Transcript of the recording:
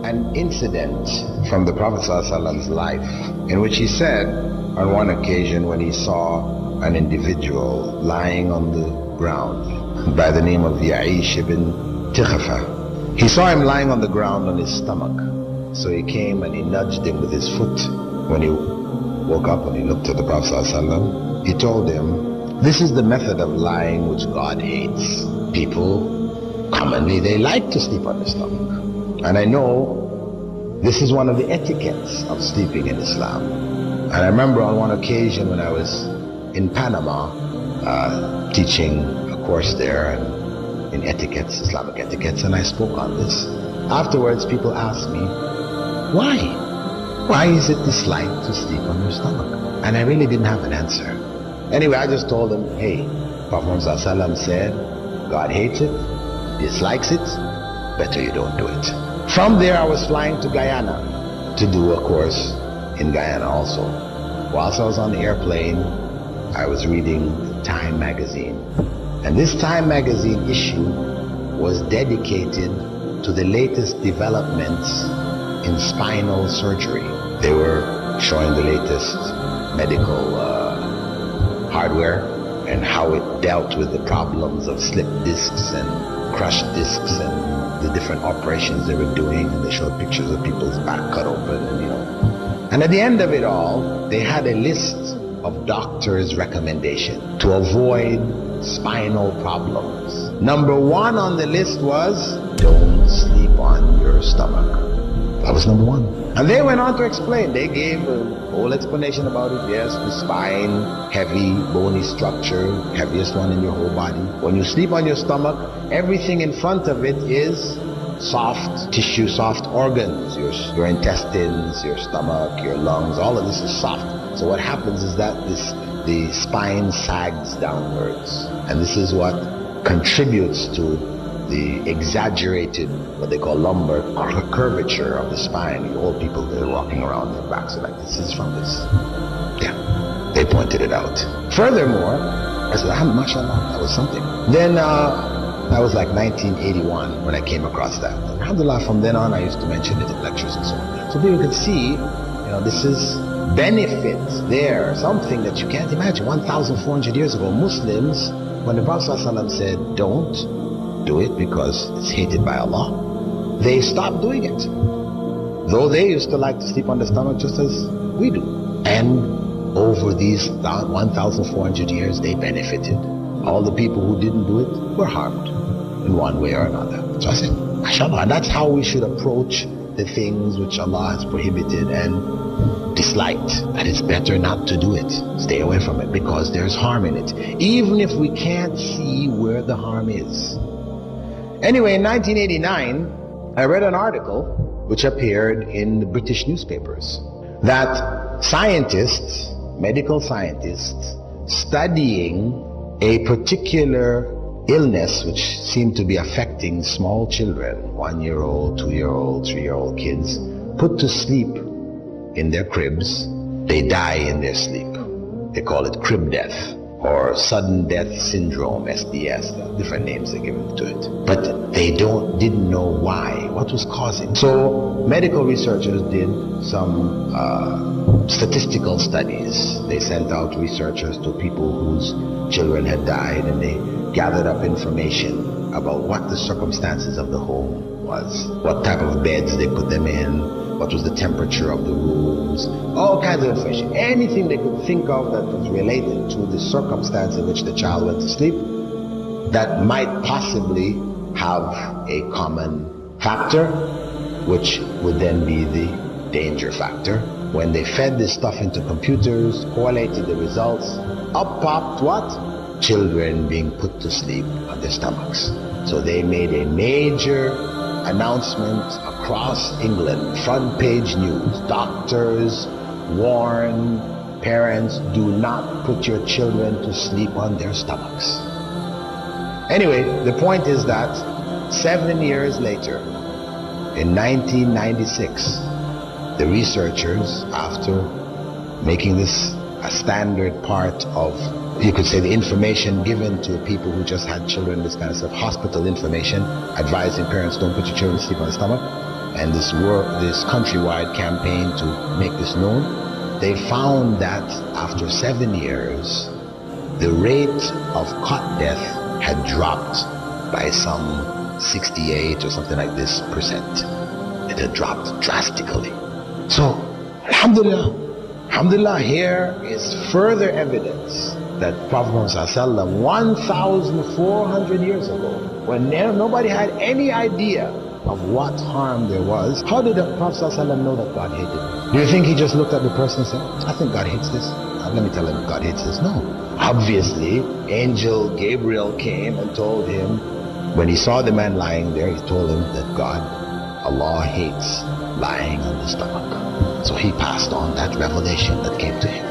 an incident from the Prophet ﷺ's life in which he said on one occasion when he saw an individual lying on the ground by the name of Ya'ish ibn Tikhafa. He saw him lying on the ground on his stomach. So he came and he nudged him with his foot. When he woke up and he looked at the Prophet ﷺ, he told him, this is the method of lying which God hates. People, commonly, they like to sleep on their stomach. And I know this is one of the etiquettes of sleeping in Islam. And I remember on one occasion when I was in Panama, teaching a course there in etiquettes, Islamic etiquettes, and I spoke on this. Afterwards, people asked me, why? Why is it disliked to sleep on your stomach? And I really didn't have an answer. Anyway, I just told them, hey, Prophet ﷺ said, God hates it, dislikes it, better you don't do it. From there, I was flying to Guyana to do a course in Guyana also. Whilst I was on the airplane, I was reading Time magazine. And this Time magazine issue was dedicated to the latest developments in spinal surgery. They were showing the latest medical hardware and how it dealt with the problems of slipped discs and crushed discs and the different operations they were doing, and they showed pictures of people's back cut open, and And at the end of it all, they had a list of doctors' recommendation to avoid spinal problems. Number one on the list was, don't sleep on your stomach. That was number one. And they went on to explain. They gave a whole explanation about it. Yes, the spine, heavy, bony structure, heaviest one in your whole body. When you sleep on your stomach, everything in front of it is soft tissue, soft organs. Your intestines, your stomach, your lungs, all of this is soft. So what happens is that the spine sags downwards. And this is what contributes to the exaggerated, what they call lumbar curvature of the spine. The old people, they're walking around, their backs are like this. This is from this. Yeah, they pointed it out. Furthermore, I said, mashallah, that was something. Then that was like 1981 when I came across that. Alhamdulillah, from then on I used to mention it in lectures and so on. So people could see, this is benefits there, something that you can't imagine. 1,400 years ago, Muslims, when the Prophet ﷺ said, don't do it because it's hated by Allah, they stopped doing it. Though they used to like to sleep on the stomach just as we do. And over these 1,400 years, they benefited. All the people who didn't do it were harmed in one way or another. So I said, mashallah, and that's how we should approach the things which Allah has prohibited and disliked. That it's better not to do it. Stay away from it because there's harm in it, even if we can't see where the harm is. Anyway, in 1989, I read an article which appeared in the British newspapers that scientists, medical scientists, studying a particular illness which seemed to be affecting small children, 1-year-old, 2-year-old, 3-year-old kids, put to sleep in their cribs. They die in their sleep. They call it crib death or sudden death syndrome, SDS, different names they give to it. But they didn't know why, what was causing. So medical researchers did some statistical studies. They sent out researchers to people whose children had died, and they gathered up information about what the circumstances of the home was, what type of beds they put them in, what was the temperature of the rooms, all kinds of information. Anything they could think of that was related to the circumstance in which the child went to sleep that might possibly have a common factor, which would then be the danger factor. When they fed this stuff into computers, correlated the results, up popped what? Children being put to sleep on their stomachs. So they made a major announcement across England, front page news. Doctors warn parents, do not put your children to sleep on their stomachs. Anyway, the point is that 7 years later, in 1996, the researchers, after making this a standard part of, you could say, the information given to people who just had children, this kind of stuff, hospital information, advising parents don't put your children to sleep on the stomach. and this countrywide campaign to make this known, they found that after 7 years, the rate of cot death had dropped by some 68 or something like this percent. It had dropped drastically. So, alhamdulillah, here is further evidence that Prophet Muhammad 1,400 years ago, when nobody had any idea of what harm there was, how did the Prophet know that God hated him? Do you think he just looked at the person and said, I think God hates this? Let me tell him God hates this. No. Obviously, Angel Gabriel came and told him, when he saw the man lying there, he told him that Allah hates lying on the stomach. So he passed on that revelation that came to him.